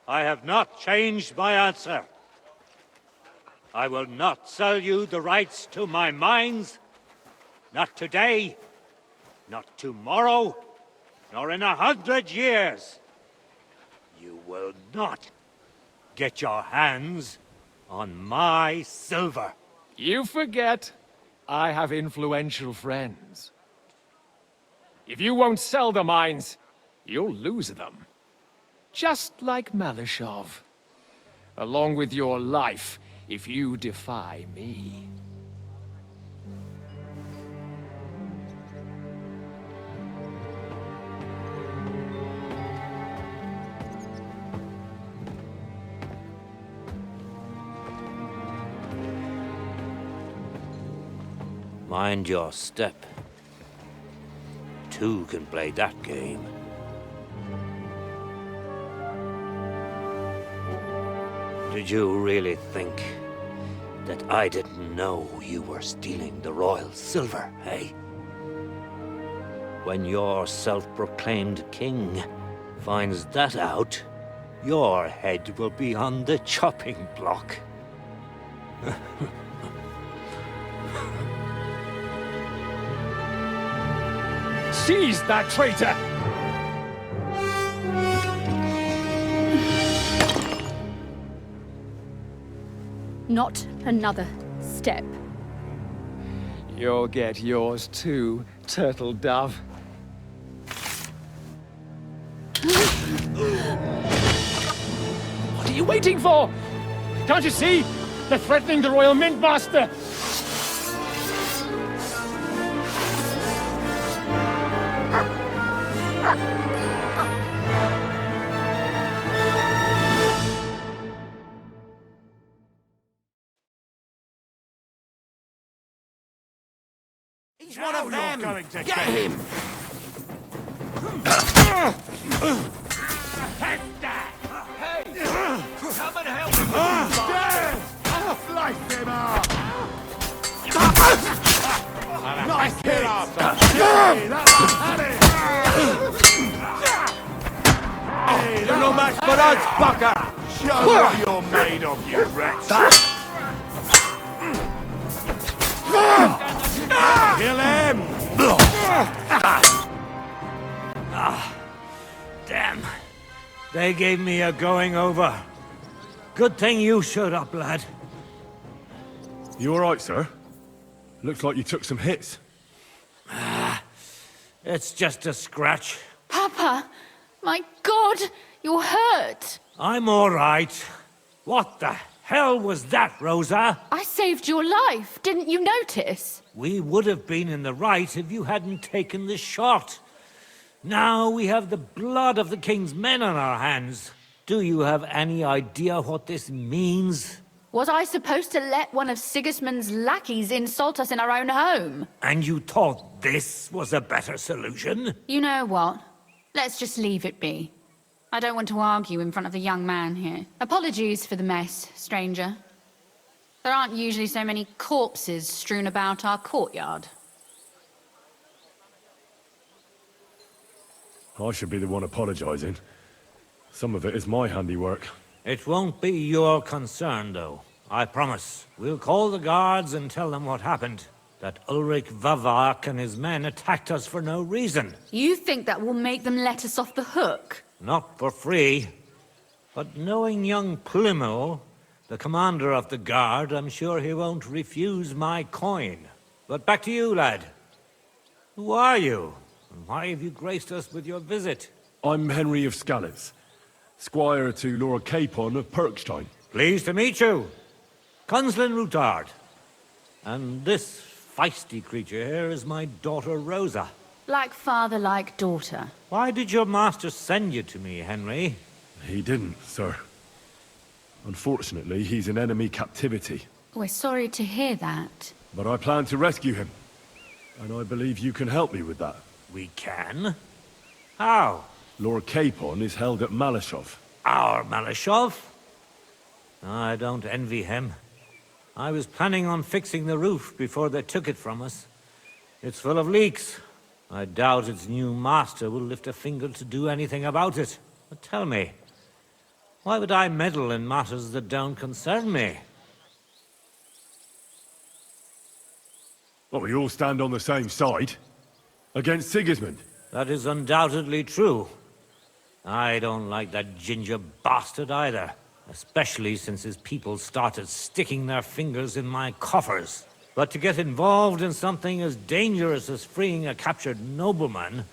I have not changed my answer. I will not sell you the rights to my mines. Not today, not tomorrow, nor in 100 years. You will not get your hands on my silver. You forget, I have influential friends. If you won't sell the mines, you'll lose them. Just like Malashov. Along with your life, if you defy me. Mind your step. Two can play that game. Did you really think that I didn't know you were stealing the royal silver, eh? When your self-proclaimed king finds that out, your head will be on the chopping block. Seize that traitor! Not another step. You'll get yours too, turtle dove. What are you waiting for? Can't you see? They're threatening the Royal Mint Master! He's one of them! Get him! Hey! Come and help him! Slice him up! Nice hit! You're no match for us, fucker! Show what you're made of, you wretch! Kill him! Damn. They gave me a going over. Good thing you showed up, lad. You all right, sir? Looks like you took some hits. It's just a scratch. Papa! My God! You're hurt! I'm all right. What the hell was that, Rosa? I saved your life. Didn't you notice? We would have been in the right if you hadn't taken the shot. Now we have the blood of the king's men on our hands. Do you have any idea what this means? Was I supposed to let one of Sigismund's lackeys insult us in our own home? And you thought this was a better solution? You know what? Let's just leave it be. I don't want to argue in front of the young man here. Apologies for the mess, stranger. There aren't usually so many corpses strewn about our courtyard. I should be the one apologizing. Some of it is my handiwork. It won't be your concern, though. I promise. We'll call the guards and tell them what happened. That Ulrich Vavak and his men attacked us for no reason. You think that will make them let us off the hook? Not for free. But knowing young Plimmel, the commander of the guard, I'm sure he won't refuse my coin. But back to you, lad. Who are you? And why have you graced us with your visit? I'm Henry of Skalitz, squire to Lord Capon of Perkstein. Pleased to meet you. Conslin Routard. And this feisty creature here is my daughter Rosa. Like father, like daughter. Why did your master send you to me, Henry? He didn't, sir. Unfortunately, he's in enemy captivity. We're sorry to hear that. But I plan to rescue him. And I believe you can help me with that. We can? How? Lord Capon is held at Malashov. Our Malashov? I don't envy him. I was planning on fixing the roof before they took it from us. It's full of leaks. I doubt its new master will lift a finger to do anything about it. But tell me, Why would I meddle in matters that don't concern me? Well, we all stand on the same side. Against Sigismund. That is undoubtedly true. I don't like that ginger bastard either. Especially since his people started sticking their fingers in my coffers. But to get involved in something as dangerous as freeing a captured nobleman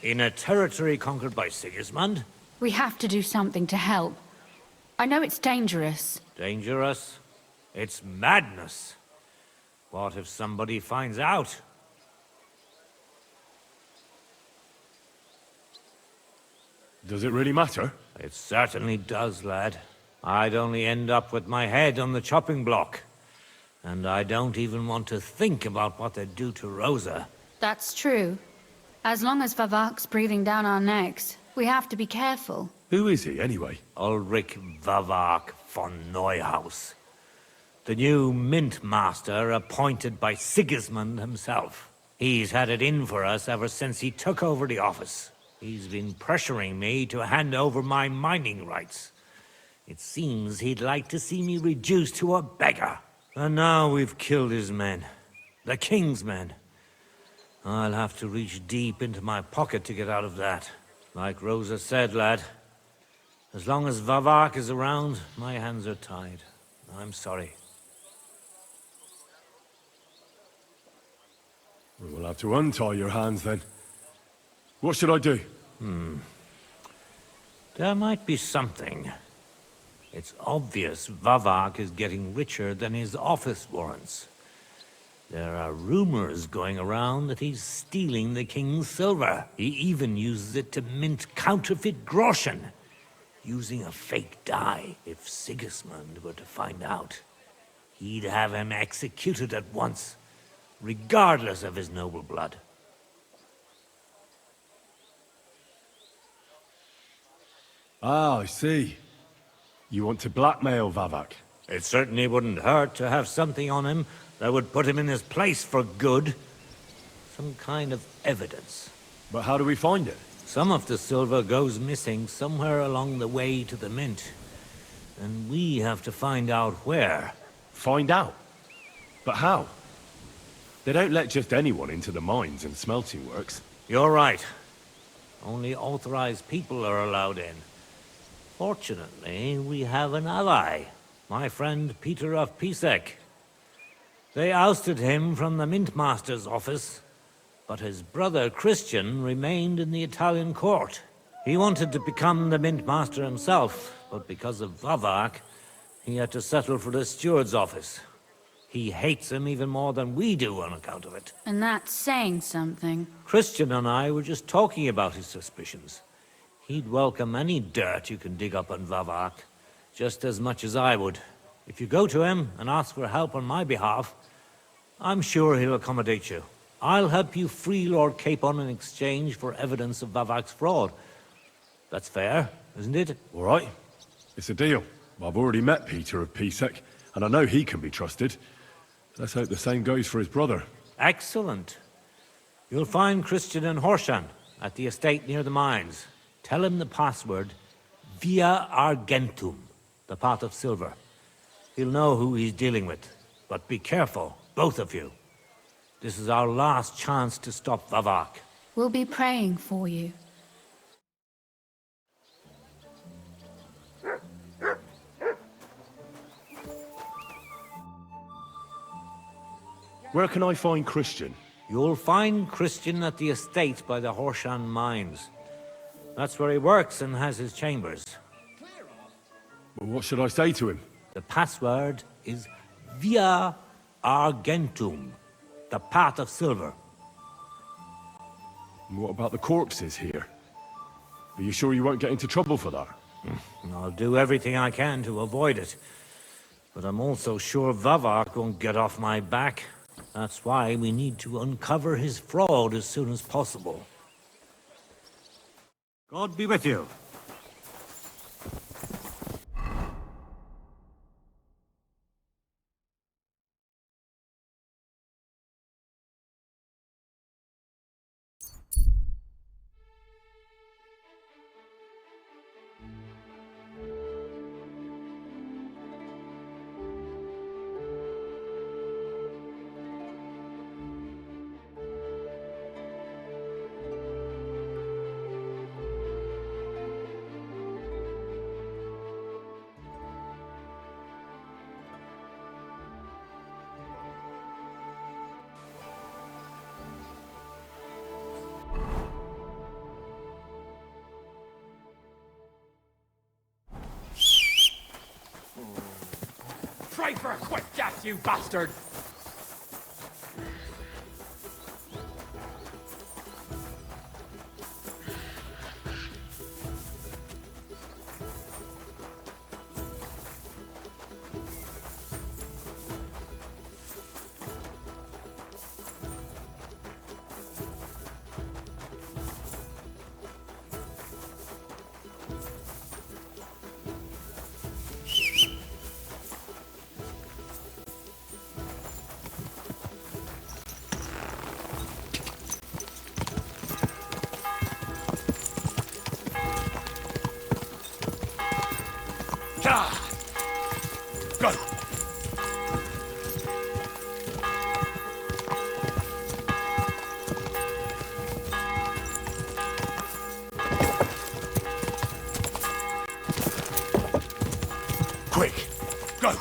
in a territory conquered by Sigismund? We have to do something to help. I know it's dangerous. Dangerous? It's madness. What if somebody finds out? Does it really matter? It certainly does, lad. I'd only end up with my head on the chopping block. And I don't even want to think about what they'd do to Rosa. That's true. As long as Vavak's breathing down our necks, we have to be careful. Who is he, anyway? Ulrich Vavak von Neuhaus. The new mint master appointed by Sigismund himself. He's had it in for us ever since he took over the office. He's been pressuring me to hand over my mining rights. It seems he'd like to see me reduced to a beggar. And now we've killed his men. The king's men. I'll have to reach deep into my pocket to get out of that. Like Rosa said, lad. As long as Vavak is around, my hands are tied. I'm sorry. We'll have to untie your hands then. What should I do? There might be something. It's obvious Vavak is getting richer than his office warrants. There are rumors going around that he's stealing the king's silver. He even uses it to mint counterfeit groschen, using a fake dye. If Sigismund were to find out, he'd have him executed at once, regardless of his noble blood. Ah, I see. You want to blackmail Vavak? It certainly wouldn't hurt to have something on him that would put him in his place for good. Some kind of evidence. But how do we find it? Some of the silver goes missing somewhere along the way to the mint. And we have to find out where. Find out? But how? They don't let just anyone into the mines and smelting works. You're right. Only authorized people are allowed in. Fortunately, we have an ally. My friend Peter of Pisek. They ousted him from the Mint Master's office, but his brother Christian remained in the Italian court. He wanted to become the Mint Master himself, but because of Vavak, he had to settle for the steward's office. He hates him even more than we do on account of it. And that's saying something. Christian and I were just talking about his suspicions. He'd welcome any dirt you can dig up on Vavak, just as much as I would. If you go to him and ask for help on my behalf, I'm sure he'll accommodate you. I'll help you free Lord Capon in exchange for evidence of Vavak's fraud. That's fair, isn't it? All right. It's a deal. I've already met Peter of Pisek, and I know he can be trusted. Let's hope the same goes for his brother. Excellent. You'll find Christian and Horshan at the estate near the mines. Tell him the password, via Argentum, the pot of silver. He'll know who he's dealing with. But be careful, both of you. This is our last chance to stop Vavak. We'll be praying for you. Where can I find Christian? You'll find Christian at the estate by the Horshan mines. That's where he works and has his chambers. Well, what should I say to him? The password is via Argentum, the pot of silver. And what about the corpses here? Are you sure you won't get into trouble for that? I'll do everything I can to avoid it. But I'm also sure Vavak won't get off my back. That's why we need to uncover his fraud as soon as possible. God be with you. Stay for a quick death, you bastard! Go! Quick! Go!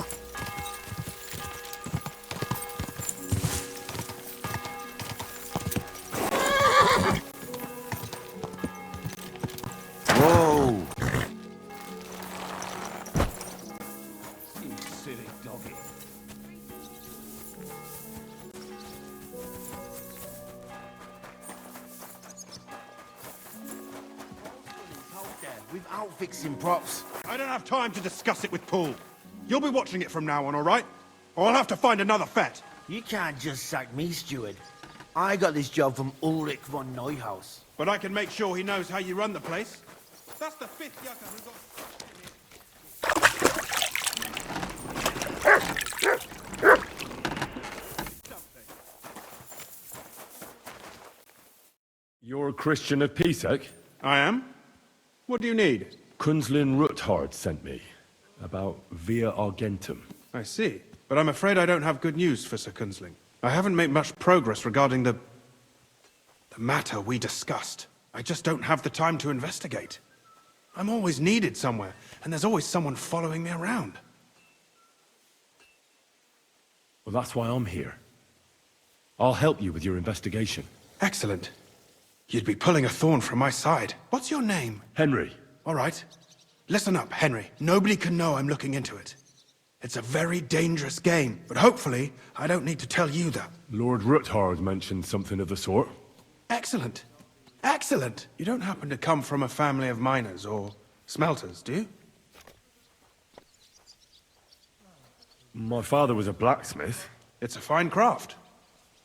Whoa! You silly doggy. Without fixing props. I don't have time to discuss it with Paul. You'll be watching it from now on, all right? Or I'll have to find another fet. You can't just sack me, steward. I got this job from Ulrich von Neuhaus. But I can make sure he knows how you run the place. That's the fifth yucca who got... You're a Christian of Pisek? I am? What do you need? Kunzlin Ruthard sent me. About via Argentum. I see. But I'm afraid I don't have good news for Sir Kunzling. I haven't made much progress regarding the matter we discussed. I just don't have the time to investigate. I'm always needed somewhere, and there's always someone following me around. Well, that's why I'm here. I'll help you with your investigation. Excellent. You'd be pulling a thorn from my side. What's your name? Henry. All right. Listen up, Henry. Nobody can know I'm looking into it. It's a very dangerous game, but hopefully I don't need to tell you that. Lord Ruthard mentioned something of the sort. Excellent. Excellent. You don't happen to come from a family of miners or smelters, do you? My father was a blacksmith. It's a fine craft.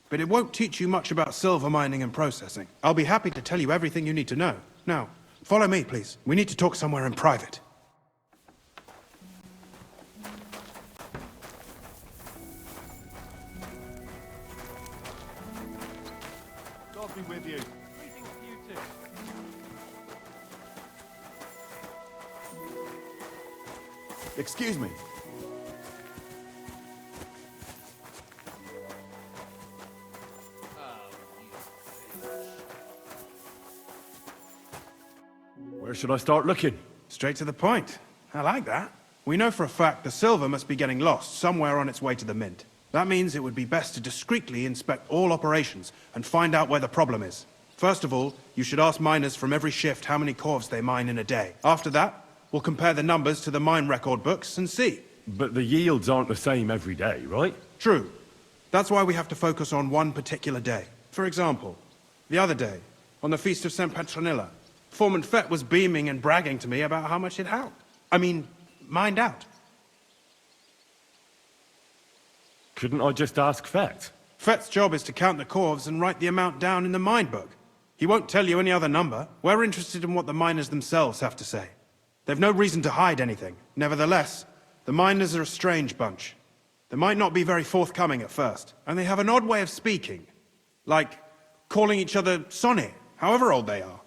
But it won't teach you much about silver mining and processing. I'll be happy to tell you everything you need to know. Now, follow me, please. We need to talk somewhere in private. God be with you. Excuse me. Where should I start looking? Straight to the point. I like that. We know for a fact the silver must be getting lost somewhere on its way to the mint. That means it would be best to discreetly inspect all operations and find out where the problem is. First of all, you should ask miners from every shift how many corves they mine in a day. After that, we'll compare the numbers to the mine record books and see. But the yields aren't the same every day, right? True. That's why we have to focus on one particular day. For example, the other day, on the Feast of St. Petronilla, Foreman Fett was beaming and bragging to me about how much it helped. Mined out. Couldn't I just ask Fett? Fett's job is to count the corves and write the amount down in the mine book. He won't tell you any other number. We're interested in what the miners themselves have to say. They've no reason to hide anything. Nevertheless, the miners are a strange bunch. They might not be very forthcoming at first, and they have an odd way of speaking. Like calling each other Sonny, however old they are.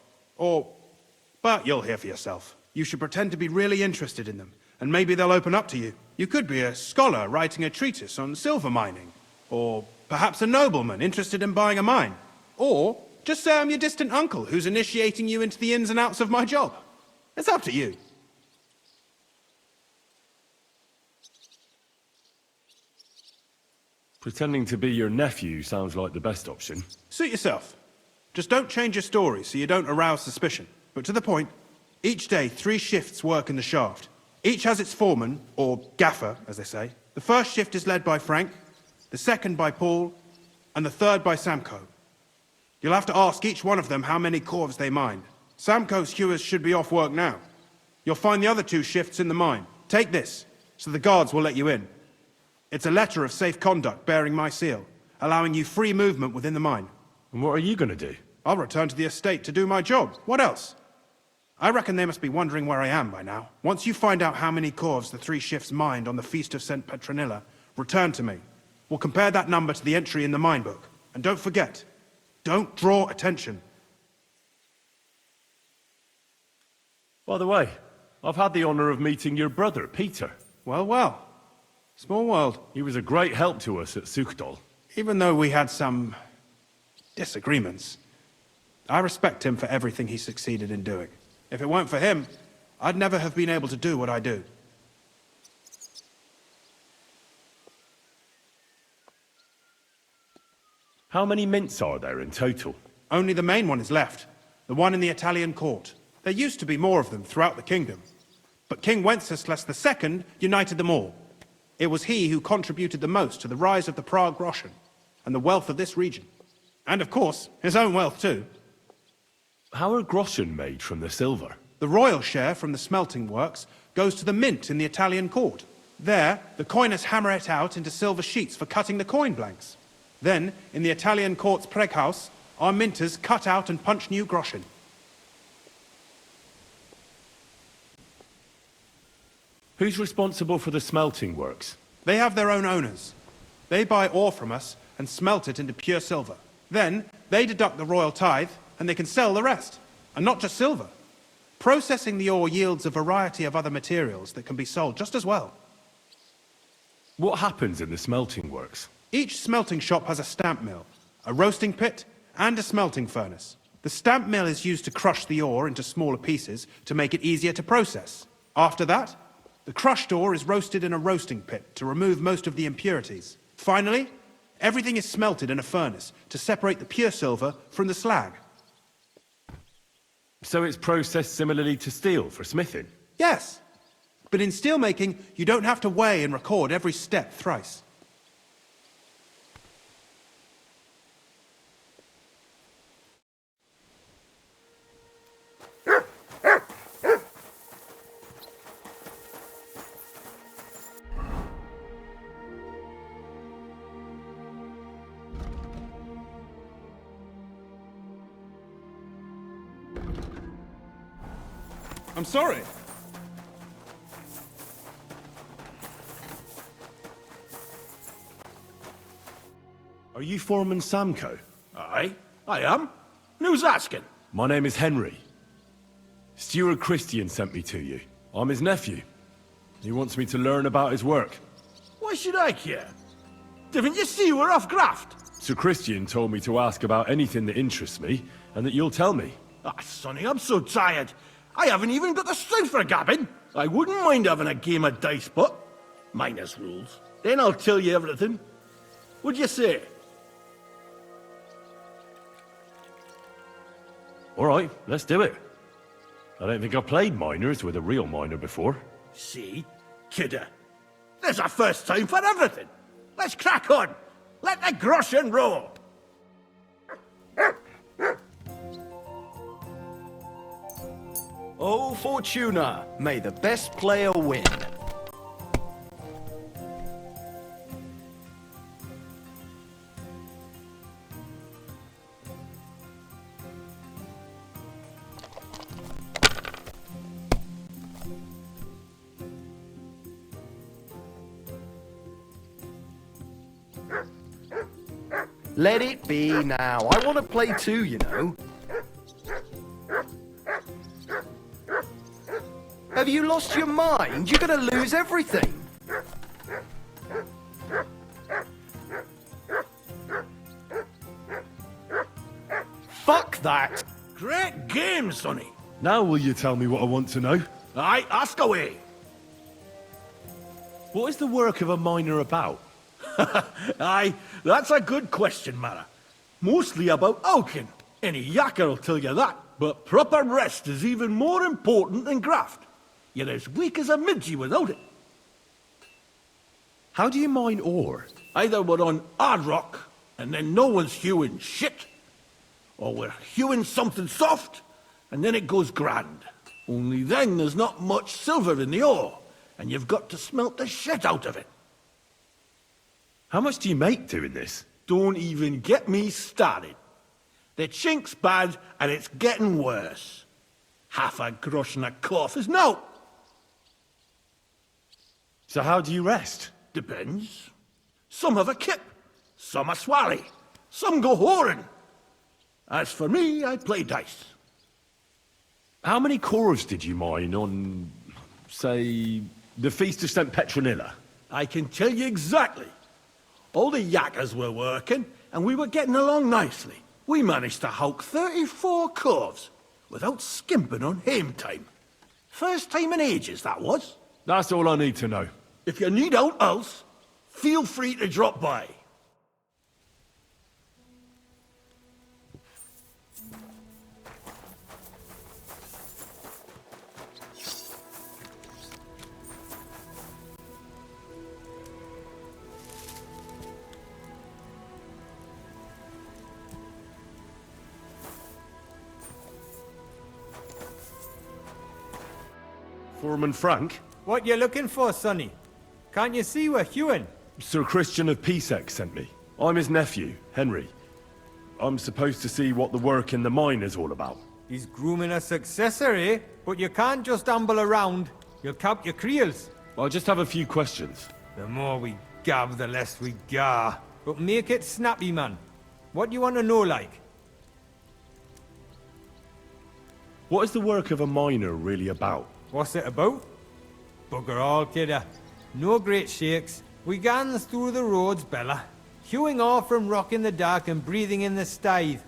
But you'll hear for yourself. You should pretend to be really interested in them, and maybe they'll open up to you. You could be a scholar writing a treatise on silver mining. Or perhaps a nobleman interested in buying a mine. Or just say I'm your distant uncle who's initiating you into the ins and outs of my job. It's up to you. Pretending to be your nephew sounds like the best option. Suit yourself. Just don't change your story so you don't arouse suspicion. But to the point, each day 3 shifts work in the shaft. Each has its foreman, or gaffer, as they say. The first shift is led by Frank, the second by Paul, and the third by Samko. You'll have to ask each one of them how many corves they mine. Samko's hewers should be off work now. You'll find the other 2 shifts in the mine. Take this, so the guards will let you in. It's a letter of safe conduct bearing my seal, allowing you free movement within the mine. And what are you gonna do? I'll return to the estate to do my job. What else? I reckon they must be wondering where I am by now. Once you find out how many corves the 3 shifts mined on the Feast of St. Petronilla, return to me. We'll compare that number to the entry in the mine book. And don't forget, don't draw attention. By the way, I've had the honor of meeting your brother, Peter. Well, well. Small world. He was a great help to us at Sukdal. Even though we had some disagreements, I respect him for everything he succeeded in doing. If it weren't for him, I'd never have been able to do what I do. How many mints are there in total? Only the main one is left, the one in the Italian court. There used to be more of them throughout the kingdom, but King Wenceslas II united them all. It was he who contributed the most to the rise of the Prague Groschen and the wealth of this region. And of course, his own wealth too. How are groschen made from the silver? The royal share from the smelting works goes to the mint in the Italian court. There, the coiners hammer it out into silver sheets for cutting the coin blanks. Then, in the Italian court's preghouse, our minters cut out and punch new groschen. Who's responsible for the smelting works? They have their own owners. They buy ore from us and smelt it into pure silver. Then, they deduct the royal tithe, and they can sell the rest. And not just silver. Processing the ore yields a variety of other materials that can be sold just as well. What happens in the smelting works? Each smelting shop has a stamp mill, a roasting pit, and a smelting furnace. The stamp mill is used to crush the ore into smaller pieces to make it easier to process. After that, the crushed ore is roasted in a roasting pit to remove most of the impurities. Finally, everything is smelted in a furnace to separate the pure silver from the slag. So it's processed similarly to steel for smithing? Yes, but in steelmaking, you don't have to weigh and record every step thrice. I'm sorry. Are you Foreman Samko? Aye, I am. And who's asking? My name is Henry. Steward Christian sent me to you. I'm his nephew. He wants me to learn about his work. Why should I care? Didn't you see we're off graft? Sir Christian told me to ask about anything that interests me, and that you'll tell me. Ah, Sonny, I'm so tired. I haven't even got the strength for gabbing. I wouldn't mind having a game of dice, but minus rules. Then I'll tell you everything. What'd you say? All right, let's do it. I don't think I've played miners with a real miner before. See? Kidder. There's a first time for everything. Let's crack on. Let the groschen roll. Oh, Fortuna, may the best player win. Let it be now. I want to play too, you know. Have you lost your mind? You're gonna lose everything. Fuck that. Great game, Sonny. Now will you tell me what I want to know? Aye, ask away. What is the work of a miner about? Aye, that's a good question, Mara. Mostly about Alkin. Any yakker'll tell you that. But proper rest is even more important than graft. You're as weak as a midgie without it. How do you mine ore? Either we're on hard rock, and then no one's hewing shit, or we're hewing something soft, and then it goes grand. Only then there's not much silver in the ore, and you've got to smelt the shit out of it. How much do you make doing this? Don't even get me started. The chink's bad, and it's getting worse. Half a grosh and a cough is no. So how do you rest? Depends. Some have a kip, some a swally, some go whoring. As for me, I play dice. How many corves did you mine on, say, the Feast of St. Petronilla? I can tell you exactly. All the yakkers were working, and we were getting along nicely. We managed to howk 34 corves without skimping on hame time. First time in ages, that was. That's all I need to know. If you need out else, feel free to drop by. Foreman Frank? What you looking for, Sonny? Can't you see we're hewing? Sir Christian of Pisek sent me. I'm his nephew, Henry. I'm supposed to see what the work in the mine is all about. He's grooming a successor, eh? But you can't just amble around. You'll count your creels. I just have a few questions. The more we gab, the less we gar. But make it snappy, man. What do you want to know, like? What is the work of a miner really about? What's it about? Bugger all, kidder. No great shakes. We gans through the roads, Bella. Hewing off from rock in the dark and breathing in the stithe.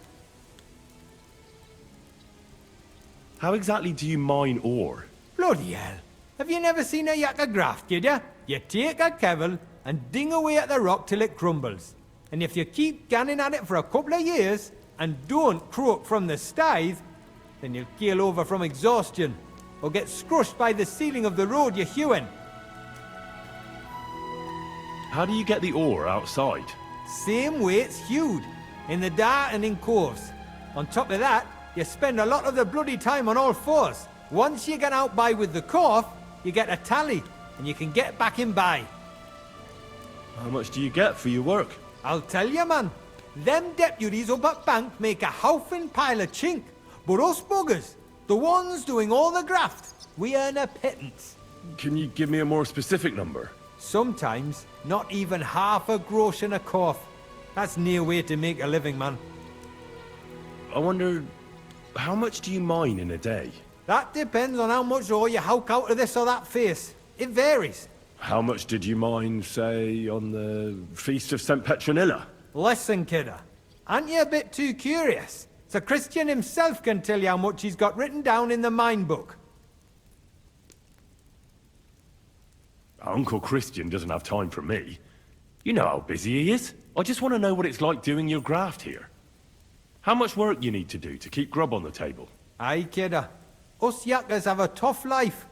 How exactly do you mine ore? Bloody hell. Have you never seen a yakker graft, kidder? You take a kevel and ding away at the rock till it crumbles. And if you keep ganning at it for a couple of years and don't croak from the stithe, then you'll keel over from exhaustion or get scrushed by the ceiling of the road you're hewing. How do you get the ore outside? Same way it's hewed, in the dark and in coves. On top of that, you spend a lot of the bloody time on all fours. Once you get out by with the corf, you get a tally, and you can get back in by. How much do you get for your work? I'll tell you, man. Them deputies up at bank make a howfing pile of chink. But us buggers, the ones doing all the graft, we earn a pittance. Can you give me a more specific number? Sometimes, not even half a grosh and a corf. That's near way to make a living, man. I wonder, how much do you mine in a day? That depends on how much ore you howk out of this or that face. It varies. How much did you mine, say, on the Feast of St. Petronilla? Listen, kidder. Aren't you a bit too curious? Sir Christian himself can tell you how much he's got written down in the mine book. Uncle Christian doesn't have time for me. You know how busy he is. I just want to know what it's like doing your graft here. How much work you need to do to keep grub on the table? Aye, kidder. Us yakkers have a tough life.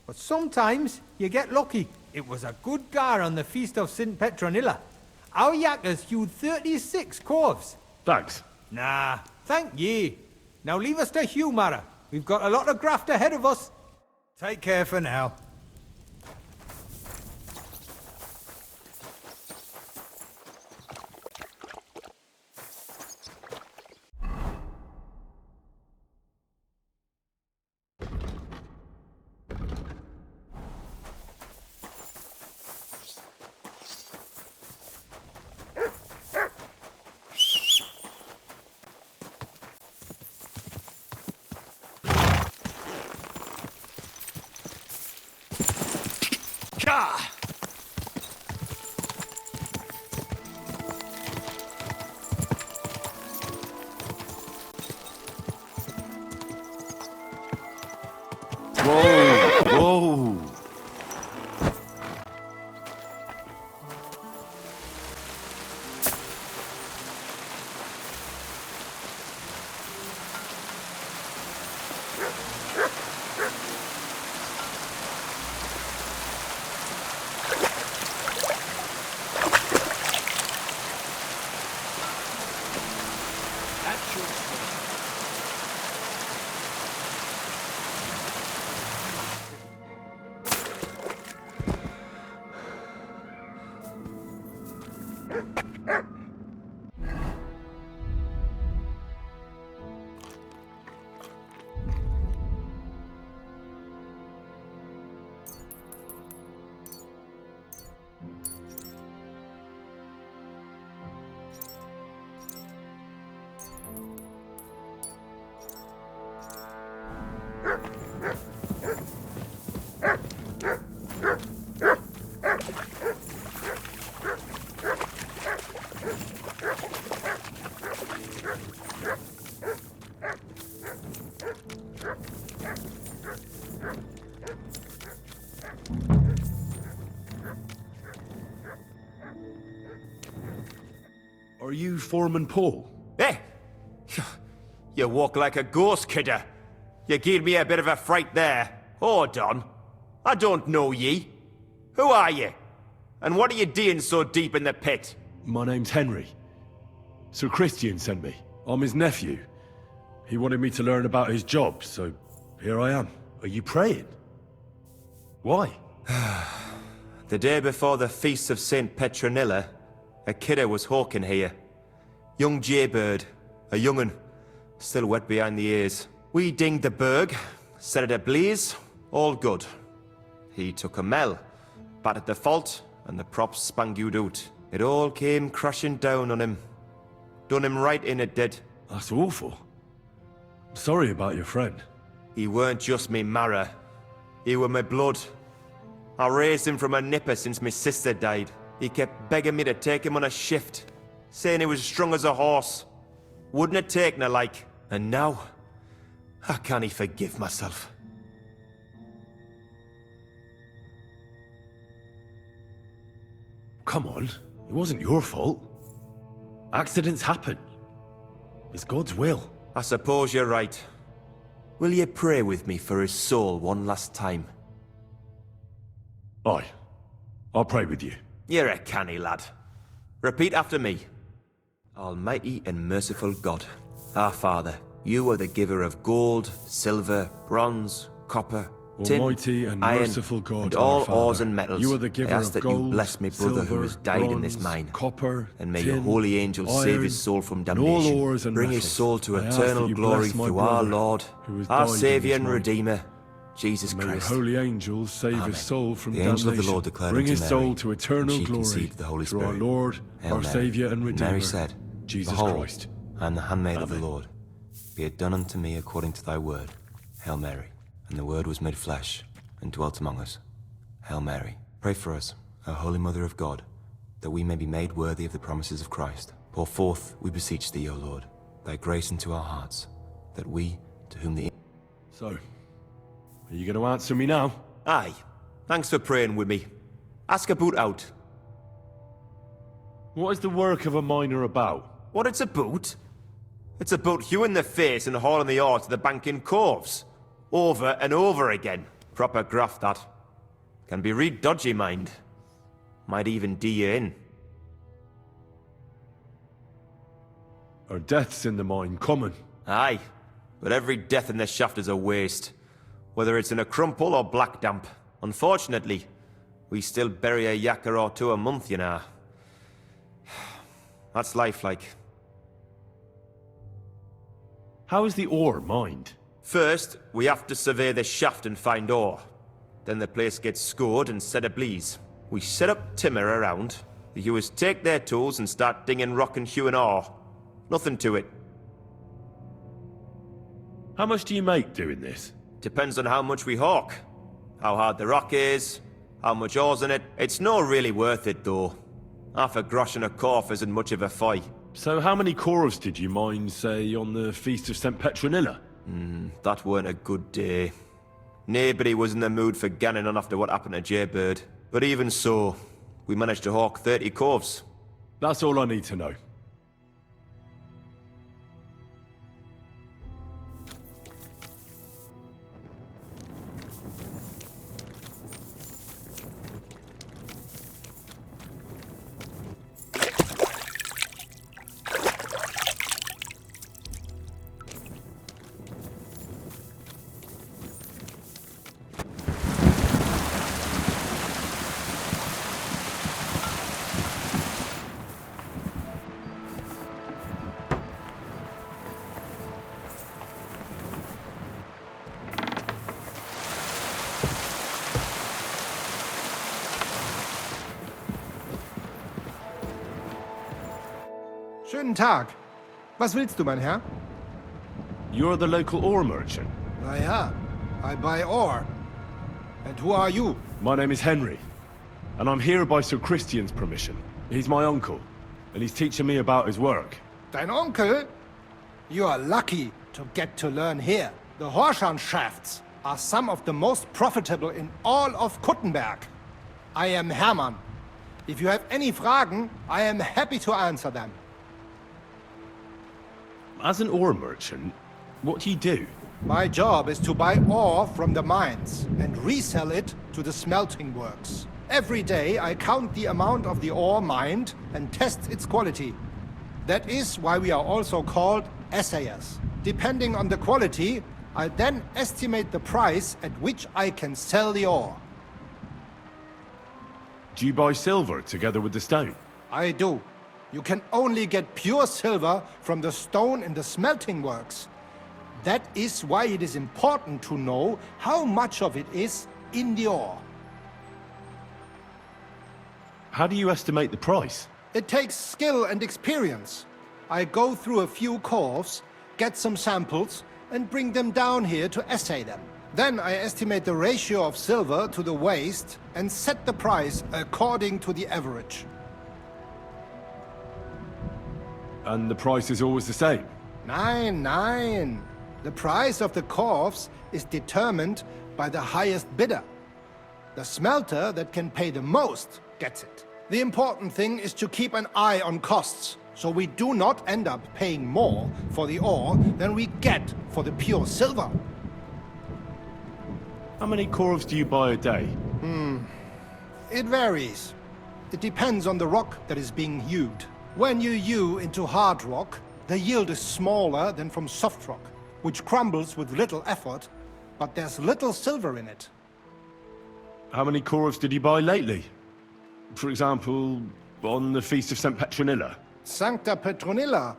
But sometimes you get lucky. It was a good gar on the Feast of St. Petronilla. Our yakkers hewed 36 corves. Thanks. Nah, thank ye. Now leave us to hew, Mara. We've got a lot of graft ahead of us. Take care for now. Whoa, whoa. Are you Foreman Paul? Eh? You walk like a ghost, kidder. You gave me a bit of a fright there. Hold on. I don't know ye. Who are you? And what are you doing so deep in the pit? My name's Henry. Sir Christian sent me. I'm his nephew. He wanted me to learn about his job, so here I am. Are you praying? Why? The day before the feast of St. Petronilla, a kidder was hawking here. Young jaybird, a young'un, still wet behind the ears. We dinged the berg, set it ablaze, all good. He took a mell, battered the fault, and the props spangued out. It all came crashing down on him. Done him right in, it did. That's awful. I'm sorry about your friend. He weren't just me marrow. He were my blood. I raised him from a nipper since my sister died. He kept begging me to take him on a shift, saying he was strong as a horse. Wouldn't have taken her like. And now, I can't forgive myself. Come on, it wasn't your fault. Accidents happen. It's God's will. I suppose you're right. Will you pray with me for his soul one last time? Aye. I'll pray with you. You're a canny lad. Repeat after me. Almighty and merciful God, our Father, you are the giver of gold, silver, bronze, copper, tin, Almighty and iron, merciful God, and our all Father, ores and metals. you are the giver I ask of that gold, you bless my brother silver, who has died in this bronze, mine. copper, And may tin, your holy angels save his soul from and all damnation. ores and Bring his metals. soul to I ask eternal that you glory bless my through our brother Lord, who has our died in Saviour this and mine. Redeemer, Jesus May your Christ. holy angels save Amen. his soul from The damnation. angel of the Lord declared Bring unto his Mary, soul to and eternal she glory conceived the Holy through our Spirit. Lord, Hail our Mary. Saviour and Redeemer, Mary said, Jesus Behold, Christ. I am the handmaid of the Amen. Lord. Be it done unto me according to thy word. Hail Mary. And the word was made flesh, and dwelt among us. Hail Mary. Pray for us, O Holy Mother of God, that we may be made worthy of the promises of Christ. Pour forth, we beseech thee, O Lord, thy grace into our hearts, that we, to whom the... So, are you going to answer me now? Aye. Thanks for praying with me. Ask about out. What is the work of a miner about? What it's about? It's about hewing the face and hauling the ore to the bank in coves. Over and over again. Proper graft, that. Can be real dodgy, mind. Might even do you in. Are deaths in the mine common? Aye. But every death in the shaft is a waste. Whether it's in a crumple or black damp. Unfortunately, we still bury a yakker or two a month, you know. That's life like. How is the ore mined? First, we have to survey the shaft and find ore. Then the place gets scored and set ablaze. We set up timber around. The hewers take their tools and start dinging rock and hewing ore. Nothing to it. How much do you make doing this? Depends on how much we hawk. How hard the rock is, how much ore's in it. It's not really worth it, though. Half a grosh and a corf isn't much of a fight. So how many corves did you mine, say, on the Feast of St. Petronilla? That weren't a good day. Nobody was in the mood for ganning on after what happened to Jaybird. But even so, we managed to hawk 30 corves. That's all I need to know. Schönen Tag. Was willst du, mein Herr? You're the local ore merchant. Na ja, I buy ore. And who are you? My name is Henry, and I'm here by Sir Christian's permission. He's my uncle, and he's teaching me about his work. Dein Onkel? You are lucky to get to learn here. The Horshan shafts are some of the most profitable in all of Kuttenberg. I am Hermann. If you have any Fragen, I am happy to answer them. As an ore merchant, what do you do? My job is to buy ore from the mines and resell it to the smelting works. Every day I count the amount of the ore mined and test its quality. That is why we are also called assayers. Depending on the quality, I then estimate the price at which I can sell the ore. Do you buy silver together with the stone? I do. You can only get pure silver from the stone in the smelting works. That is why it is important to know how much of it is in the ore. How do you estimate the price? It takes skill and experience. I go through a few corves, get some samples, and bring them down here to assay them. Then I estimate the ratio of silver to the waste and set the price according to the average. And the price is always the same? Nein. The price of the corves is determined by the highest bidder. The smelter that can pay the most gets it. The important thing is to keep an eye on costs, so we do not end up paying more for the ore than we get for the pure silver. How many corves do you buy a day? It varies. It depends on the rock that is being hewed. When you hew into hard rock, the yield is smaller than from soft rock, which crumbles with little effort, but there's little silver in it. How many corves did you buy lately? For example, on the Feast of St. Petronilla? Sancta Petronilla?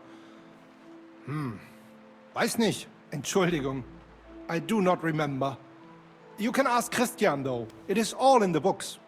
Weiß nicht. Entschuldigung. I do not remember. You can ask Christian, though. It is all in the books.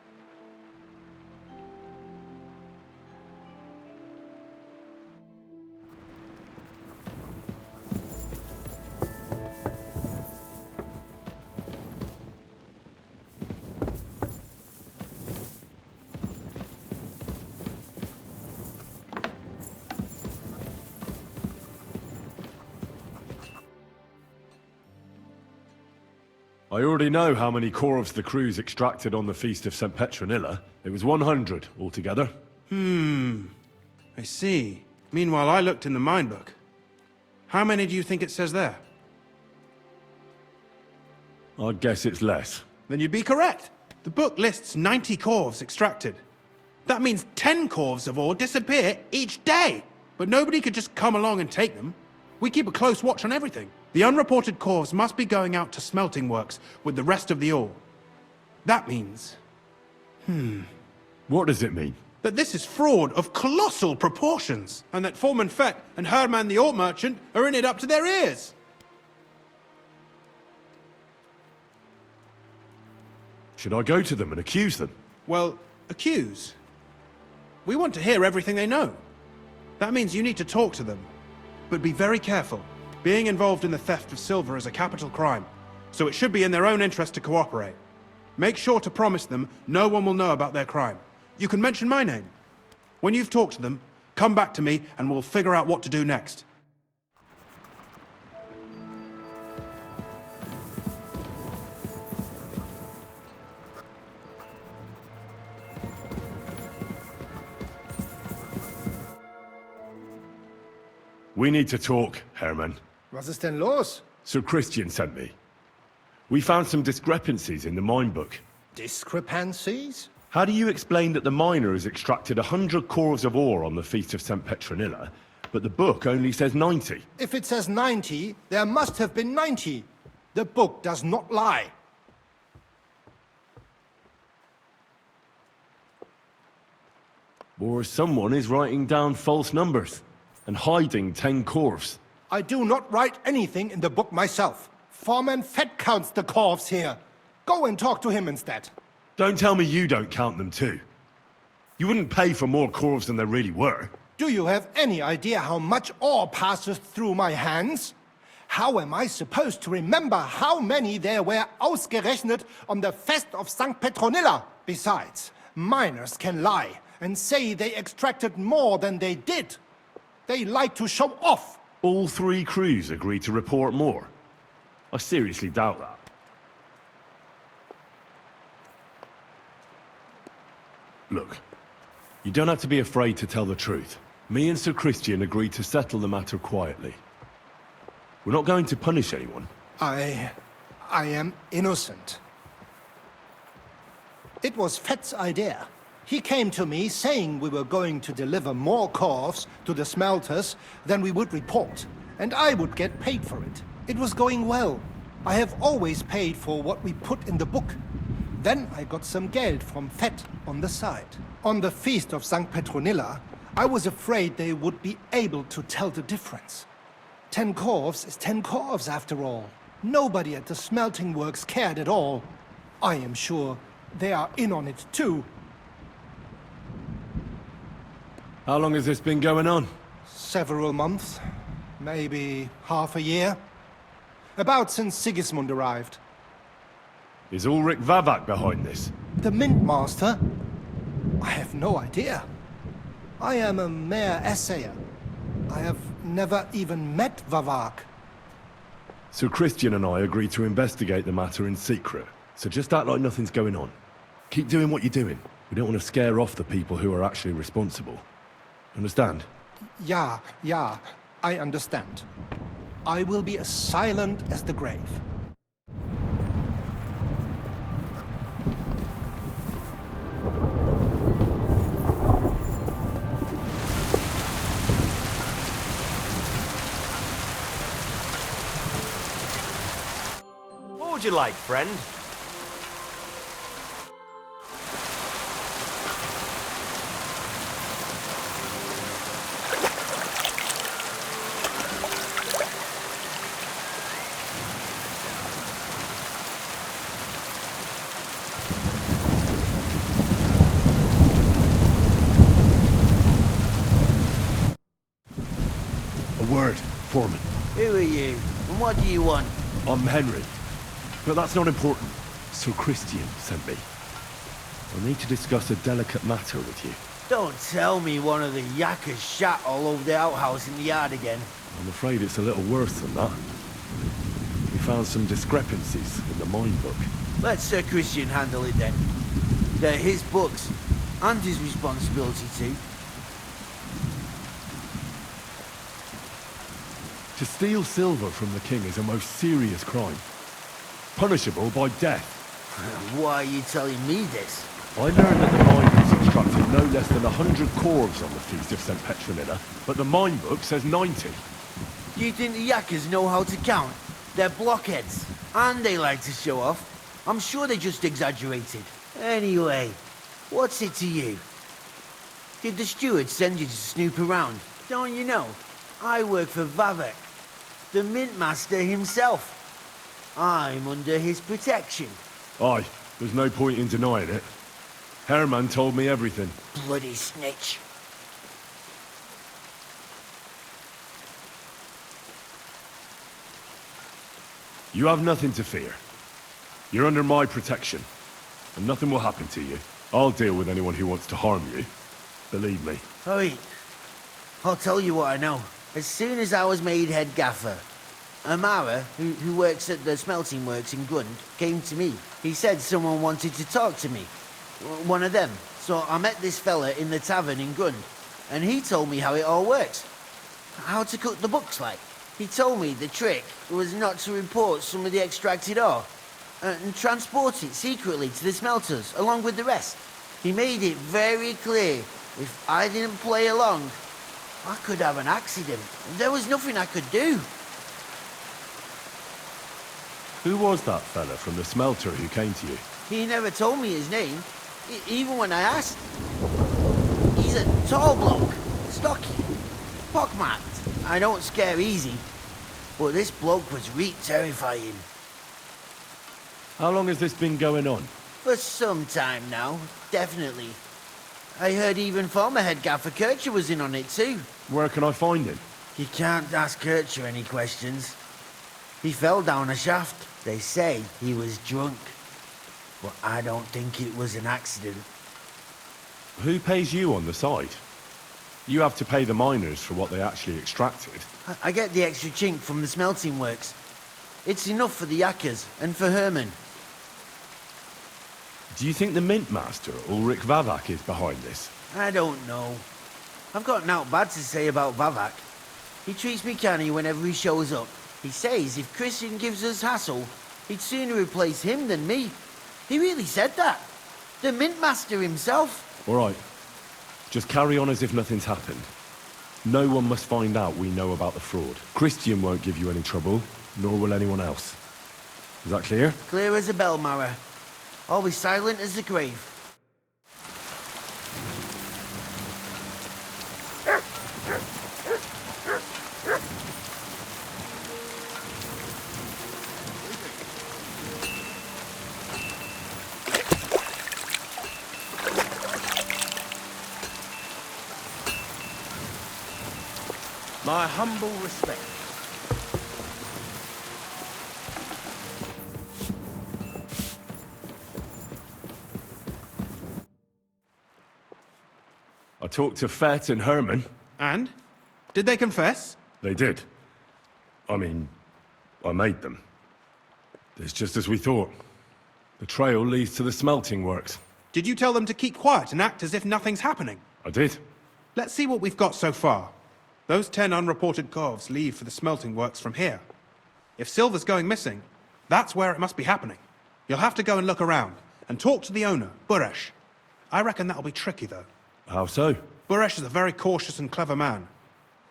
I already know how many corves the crews extracted on the Feast of St. Petronilla. It was 100 altogether. I see. Meanwhile, I looked in the mine book. How many do you think it says there? I'd guess it's less. Then you'd be correct. The book lists 90 corves extracted. That means 10 corves of ore disappear each day. But nobody could just come along and take them. We keep a close watch on everything. The unreported corves must be going out to smelting works with the rest of the ore. That means... What does it mean? that this is fraud of colossal proportions, and that Foreman Fett and Herman the ore merchant are in it up to their ears. Should I go to them and accuse them? Well, accuse? We want to hear everything they know. That means you need to talk to them. But be very careful. Being involved in the theft of silver is a capital crime, so it should be in their own interest to cooperate. Make sure to promise them no one will know about their crime. You can mention my name. When you've talked to them, come back to me and we'll figure out what to do next. We need to talk, Herman. Was ist denn los? Sir Christian sent me. We found some discrepancies in the mine book. Discrepancies? How do you explain that the miner has extracted 100 cores of ore on the Feast of St. Petronilla, but the book only says 90? If it says 90, there must have been 90. The book does not lie. Or someone is writing down false numbers and hiding 10 cores. I do not write anything in the book myself. Foreman Fett counts the corves here. Go and talk to him instead. Don't tell me you don't count them too. You wouldn't pay for more corves than there really were. Do you have any idea how much ore passes through my hands? How am I supposed to remember how many there were ausgerechnet on the Fest of St. Petronilla? Besides, miners can lie and say they extracted more than they did. They like to show off. All 3 crews agreed to report more. I seriously doubt that. Look, you don't have to be afraid to tell the truth. Me and Sir Christian agreed to settle the matter quietly. We're not going to punish anyone. I am innocent. It was Fett's idea. He came to me saying we were going to deliver more corves to the smelters than we would report, and I would get paid for it. It was going well. I have always paid for what we put in the book. Then I got some geld from Fett on the side. On the feast of St. Petronilla, I was afraid they would be able to tell the difference. 10 corves is 10 corves after all. Nobody at the smelting works cared at all. I am sure they are in on it too. How long has this been going on? Several months. Maybe half a year. About since Sigismund arrived. Is Ulrich Vavak behind this? The Mint Master? I have no idea. I am a mere assayer. I have never even met Vavak. Sir Christian and I agreed to investigate the matter in secret, so just act like nothing's going on. Keep doing what you're doing. We don't want to scare off the people who are actually responsible. Understand? Yeah, I understand. I will be as silent as the grave. What would you like, friend? A word, Foreman. Who are you? And what do you want? I'm Henry. But that's not important. Sir Christian sent me. I need to discuss a delicate matter with you. Don't tell me one of the yakkers shat all over the outhouse in the yard again. I'm afraid it's a little worse than that. We found some discrepancies in the mine book. Let Sir Christian handle it then. They're his books, and his responsibility too. To steal silver from the king is a most serious crime. Punishable by death. Why are you telling me this? I learned that the miners extracted no less than 100 corves on the feast of St. Petronilla, but the mine book says 90. Do you think the yakkers know how to count? They're blockheads, and they like to show off. I'm sure they just exaggerated. Anyway, what's it to you? Did the steward send you to snoop around? Don't you know? I work for Vavek, the mint master himself. I'm under his protection. Aye, there's no point in denying it. Herman told me everything. Bloody snitch. You have nothing to fear. You're under my protection, and nothing will happen to you. I'll deal with anyone who wants to harm you. Believe me. Oi, I'll tell you what I know. As soon as I was made head gaffer, Amara, who works at the smelting works in Gund, came to me. He said someone wanted to talk to me. One of them. So I met this fella in the tavern in Gund, and he told me how it all works. How to cook the books like. He told me the trick was not to report some of the extracted ore, and transport it secretly to the smelters, along with the rest. He made it very clear, if I didn't play along, I could have an accident. There was nothing I could do. Who was that fella from the smelter who came to you? He never told me his name, even when I asked. He's a tall bloke, stocky, pockmarked. I don't scare easy, but this bloke was terrifying. How long has this been going on? For some time now, definitely. I heard even former head gaffer Kircher was in on it too. Where can I find him? You can't ask Kircher any questions. He fell down a shaft. They say he was drunk. But I don't think it was an accident. Who pays you on the side? You have to pay the miners for what they actually extracted. I get the extra chink from the smelting works. It's enough for the yakkers and for Herman. Do you think the mint master, Ulrich Vavak, is behind this? I don't know. I've got naught bad to say about Vavak. He treats me canny whenever he shows up. He says if Christian gives us hassle, he'd sooner replace him than me. He really said that. The mint master himself. All right. Just carry on as if nothing's happened. No one must find out we know about the fraud. Christian won't give you any trouble, nor will anyone else. Is that clear? Clear as a bell, Mara. Always silent as the grave. My humble respect. I talked to Fett and Herman. And? Did they confess? They did. I mean, I made them. It's just as we thought. The trail leads to the smelting works. Did you tell them to keep quiet and act as if nothing's happening? I did. Let's see what we've got so far. Those 10 unreported corves leave for the smelting works from here. If silver's going missing, that's where it must be happening. You'll have to go and look around, and talk to the owner, Buresh. I reckon that'll be tricky, though. How so? Buresh is a very cautious and clever man.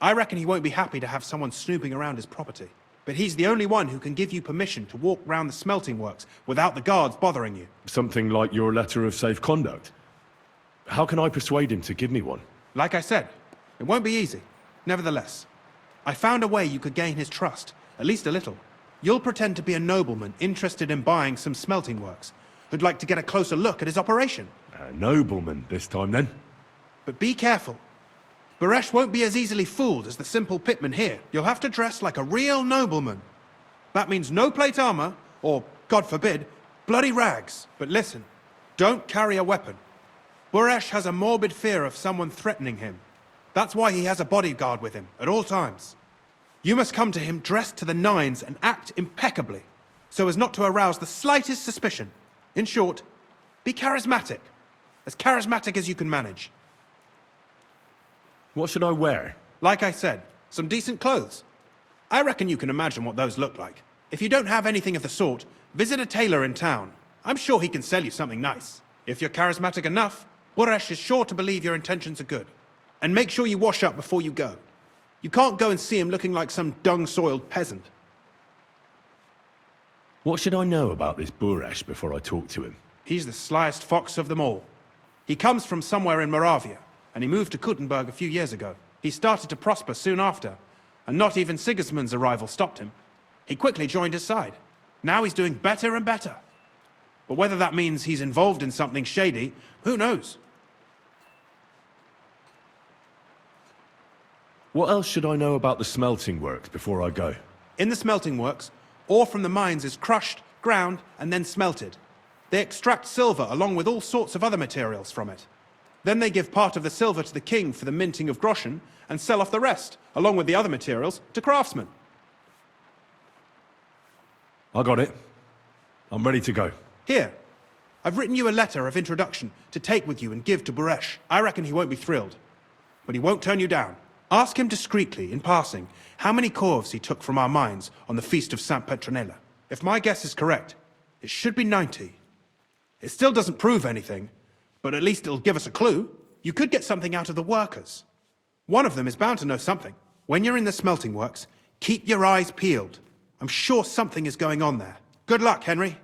I reckon he won't be happy to have someone snooping around his property. But he's the only one who can give you permission to walk round the smelting works without the guards bothering you. Something like your letter of safe conduct? How can I persuade him to give me one? Like I said, it won't be easy. Nevertheless, I found a way you could gain his trust, at least a little. You'll pretend to be a nobleman interested in buying some smelting works, who'd like to get a closer look at his operation. A nobleman this time, then? But be careful. Buresh won't be as easily fooled as the simple pitman here. You'll have to dress like a real nobleman. That means no plate armor, or, God forbid, bloody rags. But listen, don't carry a weapon. Buresh has a morbid fear of someone threatening him. That's why he has a bodyguard with him, at all times. You must come to him dressed to the nines and act impeccably, so as not to arouse the slightest suspicion. In short, be charismatic. As charismatic as you can manage. What should I wear? Like I said, some decent clothes. I reckon you can imagine what those look like. If you don't have anything of the sort, visit a tailor in town. I'm sure he can sell you something nice. If you're charismatic enough, Buresh is sure to believe your intentions are good. And make sure you wash up before you go. You can't go and see him looking like some dung-soiled peasant. What should I know about this Buresh before I talk to him? He's the slyest fox of them all. He comes from somewhere in Moravia, and he moved to Kuttenberg a few years ago. He started to prosper soon after, and not even Sigismund's arrival stopped him. He quickly joined his side. Now he's doing better and better. But whether that means he's involved in something shady, who knows? What else should I know about the smelting works before I go? In the smelting works, ore from the mines is crushed, ground, and then smelted. They extract silver along with all sorts of other materials from it. Then they give part of the silver to the king for the minting of groschen, and sell off the rest, along with the other materials, to craftsmen. I got it. I'm ready to go. Here, I've written you a letter of introduction to take with you and give to Buresh. I reckon he won't be thrilled, but he won't turn you down. Ask him discreetly, in passing, how many corves he took from our mines on the Feast of St. Petronilla. If my guess is correct, it should be 90. It still doesn't prove anything, but at least it'll give us a clue. You could get something out of the workers. One of them is bound to know something. When you're in the smelting works, keep your eyes peeled. I'm sure something is going on there. Good luck, Henry.